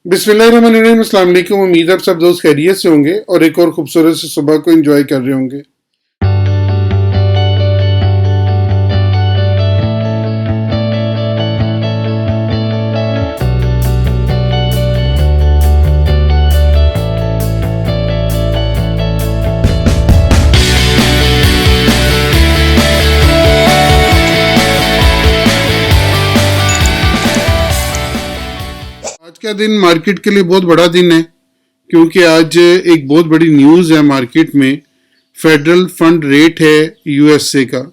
बिस्मिल्लाहिर्रहमानिर्रहीम। अस्सलाम वालेकुम। उम्मीद है आप सब दोस्त खैरियत से होंगे और एक और खूबसूरत सी सुबह को एंजॉय कर रहे होंगे। आज का दिन मार्केट के लिए बहुत बड़ा दिन है क्योंकि आज एक बहुत बड़ी न्यूज़ है मार्केट में। फेडरल फंड रेट है यूएसए का,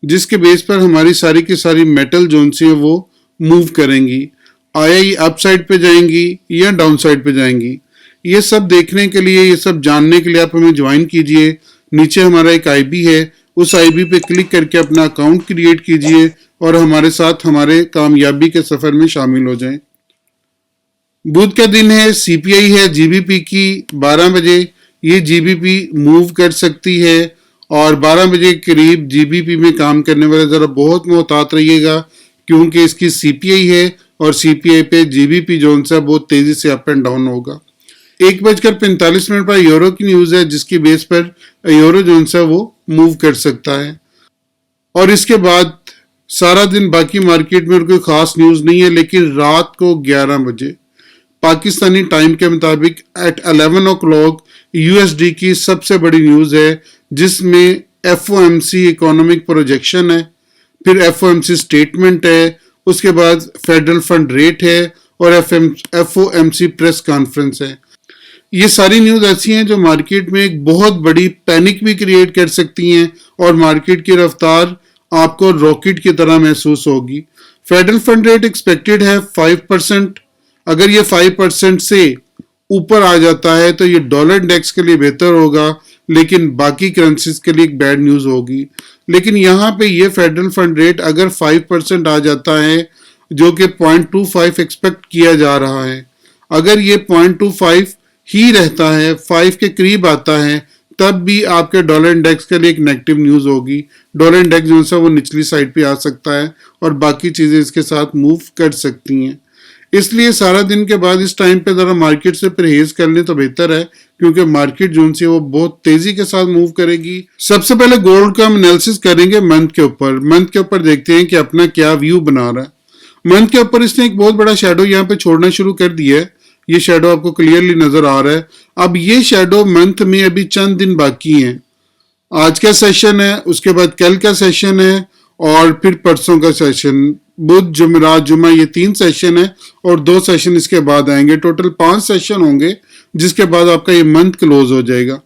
जिसके बेस पर हमारी सारी की सारी मेटल जोन सी है वो मूव करेंगी। आया ये अप साइड पे जाएंगी या डाउन साइड पे जाएंगी, ये सब देखने के लिए, ये सब जानने के लिए आप हमें ज्वाइन कीजिए। नीचे हमारा एक आईबी है, उस आईबी पे क्लिक करके अपना अकाउंट क्रिएट कीजिए और हमारे साथ हमारे कामयाबी के सफ़र में शामिल हो जाएं। बुध का दिन है, सीपीआई है जीबीपी की 12 बजे। ये जीबीपी मूव कर सकती है और 12 बजे के करीब जीबीपी में काम करने वाले ज़रा बहुत मोहतात रहिएगा क्योंकि इसकी सीपीआई है और सीपीआई पे जीबीपी जोन सा बहुत तेज़ी से अप एंड डाउन होगा। 1:45 पर यूरो की न्यूज़ है जिसकी बेस पर यूरो जोन सा वो मूव कर सकता है। और इसके बाद सारा दिन बाकी मार्केट में कोई ख़ास न्यूज़ नहीं है, लेकिन रात को 11 बजे पाकिस्तानी टाइम के मुताबिक एट 11 ओ क्लॉक यूएसडी की सबसे बड़ी न्यूज़ है जिसमें एफओएमसी इकोनॉमिक प्रोजेक्शन है, फिर एफओएमसी स्टेटमेंट है, उसके बाद फेडरल फंड रेट है और एफओएमसी प्रेस कॉन्फ्रेंस है। ये सारी न्यूज़ ऐसी हैं जो मार्केट में एक बहुत बड़ी पैनिक भी क्रिएट कर सकती हैं और मार्केट की रफ्तार आपको रॉकेट की तरह महसूस होगी। फेडरल फंड रेट एक्सपेक्टेड है 5%। अगर ये 5% से ऊपर आ जाता है तो ये डॉलर इंडेक्स के लिए बेहतर होगा, लेकिन बाकी करेंसीज के लिए एक बैड न्यूज़ होगी। लेकिन यहाँ पे ये फेडरल फंड रेट अगर 5% आ जाता है, जो कि 0.25 एक्सपेक्ट किया जा रहा है, अगर ये 0.25 ही रहता है, 5 के करीब आता है, तब भी आपके डॉलर इंडेक्स के लिए एक नेगेटिव न्यूज़ होगी। डॉलर इंडेक्स जो है वो निचली साइड पे आ सकता है और बाकी चीज़ें इसके साथ मूव कर सकती हैं। इसलिए सारा दिन के बाद इस टाइम पे ज़रा मार्केट से परहेज कर लें तो बेहतर है क्योंकि मार्केट जोन से वो बहुत तेज़ी के साथ मूव करेगी। सबसे पहले गोल्ड का हम एनालिसिस करेंगे मंथ के ऊपर। मंथ के ऊपर देखते हैं कि अपना क्या व्यू बना रहा है। मंथ के ऊपर इसने एक बहुत बड़ा शेडो यहाँ पे छोड़ना शुरू कर दिया है। ये शेडो आपको क्लियरली नज़र आ रहा है। अब ये शेडो मंथ में अभी चंद दिन बाकी हैं। आज का सेशन है, उसके बाद कल का सेशन है और फिर परसों का सेशन। बुध जुमेरात जुमा ये 3 सेशन है और 2 सेशन इसके बाद आएंगे। टोटल 5 सेशन होंगे जिसके बाद आपका ये मंथ क्लोज हो जाएगा।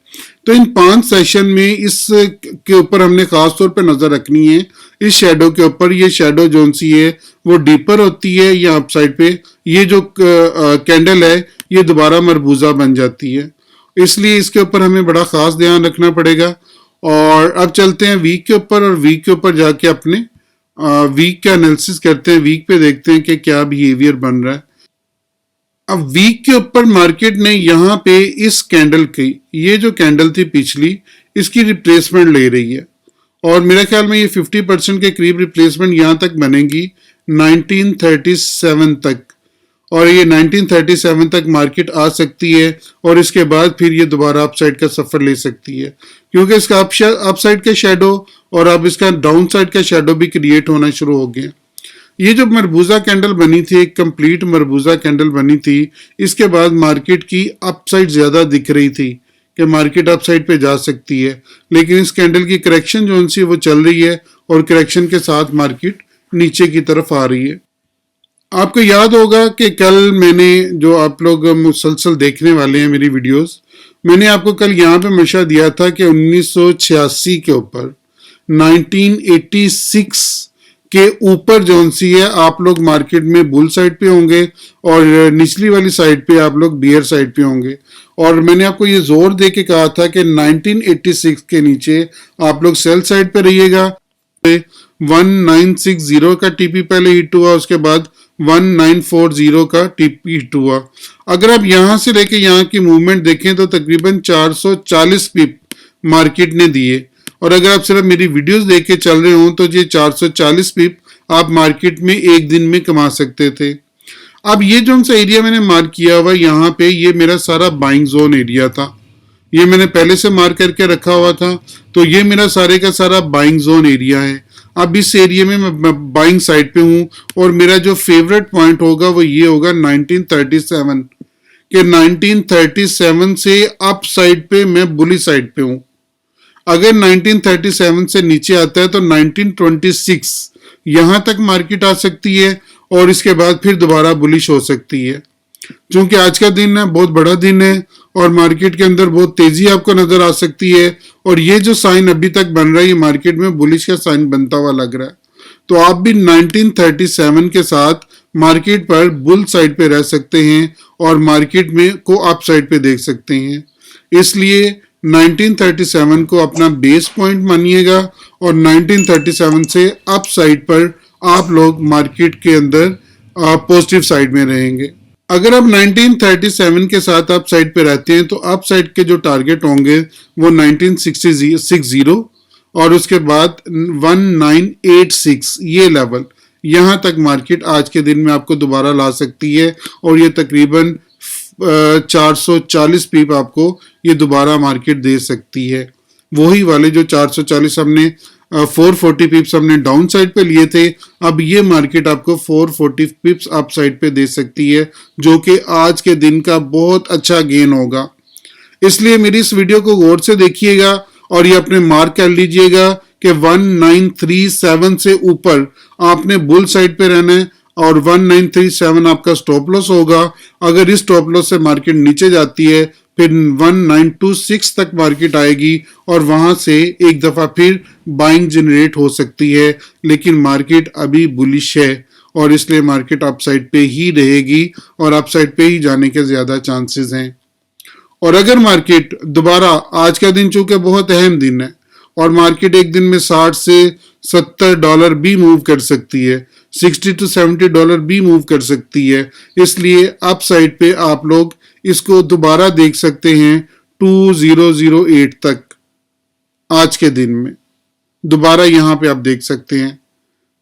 तो इन 5 सेशन में इस के ऊपर हमने खास तौर पे नजर रखनी है इस शेडो के ऊपर। ये शेडो जोन सी है वो डीपर होती है या अपसाइड पे ये जो कैंडल है ये दोबारा मरबूजा बन जाती है, इसलिए इसके ऊपर हमें बड़ा खास ध्यान रखना पड़ेगा। और अब चलते हैं वीक के ऊपर और वीक के ऊपर जाके अपने वीक का एनालिसिस करते हैं। वीक पे देखते हैं कि क्या बिहेवियर बन रहा है। अब वीक के ऊपर मार्केट ने यहाँ पे इस कैंडल की, ये जो कैंडल थी पिछली, इसकी रिप्लेसमेंट ले रही है और मेरे ख्याल में ये 50% के करीब रिप्लेसमेंट यहाँ तक बनेगी 1937 तक, और ये 1937 तक मार्केट आ सकती है और इसके बाद फिर ये दोबारा अपसाइड का सफ़र ले सकती है क्योंकि इसका अपसाइड का शेडो और अब इसका डाउन साइड का शेडो भी क्रिएट होना शुरू हो गया। ये जो मरबूजा कैंडल बनी थी, एक कंप्लीट मरबूजा कैंडल बनी थी, इसके बाद मार्केट की अपसाइड ज़्यादा दिख रही थी कि मार्केट अपसाइड पे जा सकती है, लेकिन इस कैंडल की करेक्शन जो सी वो चल रही है और करेक्शन के साथ मार्केट नीचे की तरफ आ रही है। आपको याद होगा कि कल मैंने, जो आप लोग मुसलसल देखने वाले हैं मेरी वीडियोस, मैंने आपको कल यहाँ पे मशा दिया था कि 1986 के ऊपर 1986 के ऊपर जो सी है आप लोग मार्केट में बुल साइड पे होंगे और निचली वाली साइड पे आप लोग बियर साइड पे होंगे। और मैंने आपको ये जोर दे के कहा था कि 1986 के नीचे आप लोग सेल साइड पे रहिएगा। 1960 का टीपी पहले हिट हुआ, उसके बाद 1940 का टीपी हिट हुआ। अगर आप यहाँ से लेके यहाँ की मूवमेंट देखें तो तकरीबन 440 पिप मार्केट ने दिए, और अगर आप सिर्फ मेरी वीडियोस देख के चल रहे हो तो ये 440 पिप आप मार्केट में एक दिन में कमा सकते थे। अब ये जो सा एरिया मैंने मार्क किया हुआ यहाँ पे, ये मेरा सारा बाइंग जोन एरिया था, ये मैंने पहले से मार्क करके रखा हुआ था, तो ये मेरा सारे का सारा बाइंग जोन एरिया है। अब इस एरिया में मैं बाइंग साइड पे हूँ और मेरा जो फेवरेट पॉइंट होगा वो ये होगा 1937 के 1937 से अप साइड पे मैं बुली साइड पे हूँ। अगर 1937 से नीचे आता है तो 1926 यहां तक मार्केट आ सकती है और इसके बाद फिर दोबारा बुलिश हो सकती है। क्योंकि आज का दिन है, बहुत बड़ा दिन है और मार्केट के अंदर बहुत तेजी आपको नजर आ सकती है और ये जो साइन अभी तक बन रहा है ये मार्केट में बुलिश का साइन बनता हुआ लग रहा है। तो आप भी 1937 के साथ मार्केट पर बुल साइड पे रह सकते हैं और मार्केट में को अप साइड पे देख सकते हैं। इसलिए 1937 को अपना बेस पॉइंट मानिएगा और 1937 से अप साइड पर आप लोग मार्केट के अंदर पॉजिटिव साइड में रहेंगे। अगर आप 1937 के साथ अप साइड पे रहते हैं तो अप साइड के जो टारगेट होंगे वो 1960 और उसके बाद 1986 ये लेवल, यहां तक मार्केट आज के दिन में आपको दोबारा ला सकती है और ये तकरीबन 440 पीप आपको ये दोबारा मार्केट दे सकती है। वही वाले जो 440 हमने 440 पिप्स हमने डाउन साइड पे लिए थे, अब ये मार्केट आपको 440 पिप्स अप साइड पे दे सकती है, जो कि आज के दिन का बहुत अच्छा गेन होगा। इसलिए मेरी इस वीडियो को गौर से देखिएगा और ये अपने मार्क कर लीजिएगा कि 1937 से ऊपर आपने बुल साइड पे रहना है और 1937 आपका स्टॉप लॉस होगा। अगर इस स्टॉप लॉस से मार्केट नीचे जाती है फिर 1926 तक मार्केट आएगी और वहां से एक दफा फिर बाइंग जनरेट हो सकती है, लेकिन मार्केट अभी बुलिश है और इसलिए मार्केट अपसाइड पे ही रहेगी और अपसाइड पे ही जाने के ज्यादा चांसेस हैं। और अगर मार्केट दोबारा, आज का दिन चूंकि बहुत अहम दिन है और मार्केट एक दिन में 60 से 70 डॉलर भी मूव कर सकती है, 60 to 70 डॉलर भी मूव कर सकती है, इसलिए अप साइड पे आप लोग इसको दोबारा देख सकते हैं 2008 तक। आज के दिन में दोबारा यहाँ पे आप देख सकते हैं।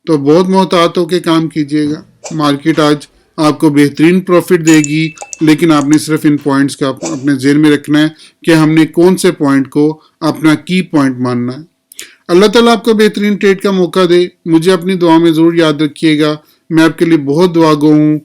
तो बहुत मोहतात होकर काम कीजिएगा। मार्केट आज आपको बेहतरीन प्रॉफिट देगी, लेकिन आपने सिर्फ इन पॉइंट्स का अपने जेल में रखना है कि हमने कौन से पॉइंट को अपना की पॉइंट मानना है। अल्लाह ताला आपको बेहतरीन ट्रेड का मौका दे। मुझे अपनी दुआ में जरूर याद रखिएगा। मैं आपके लिए बहुत दुआगो हूँ।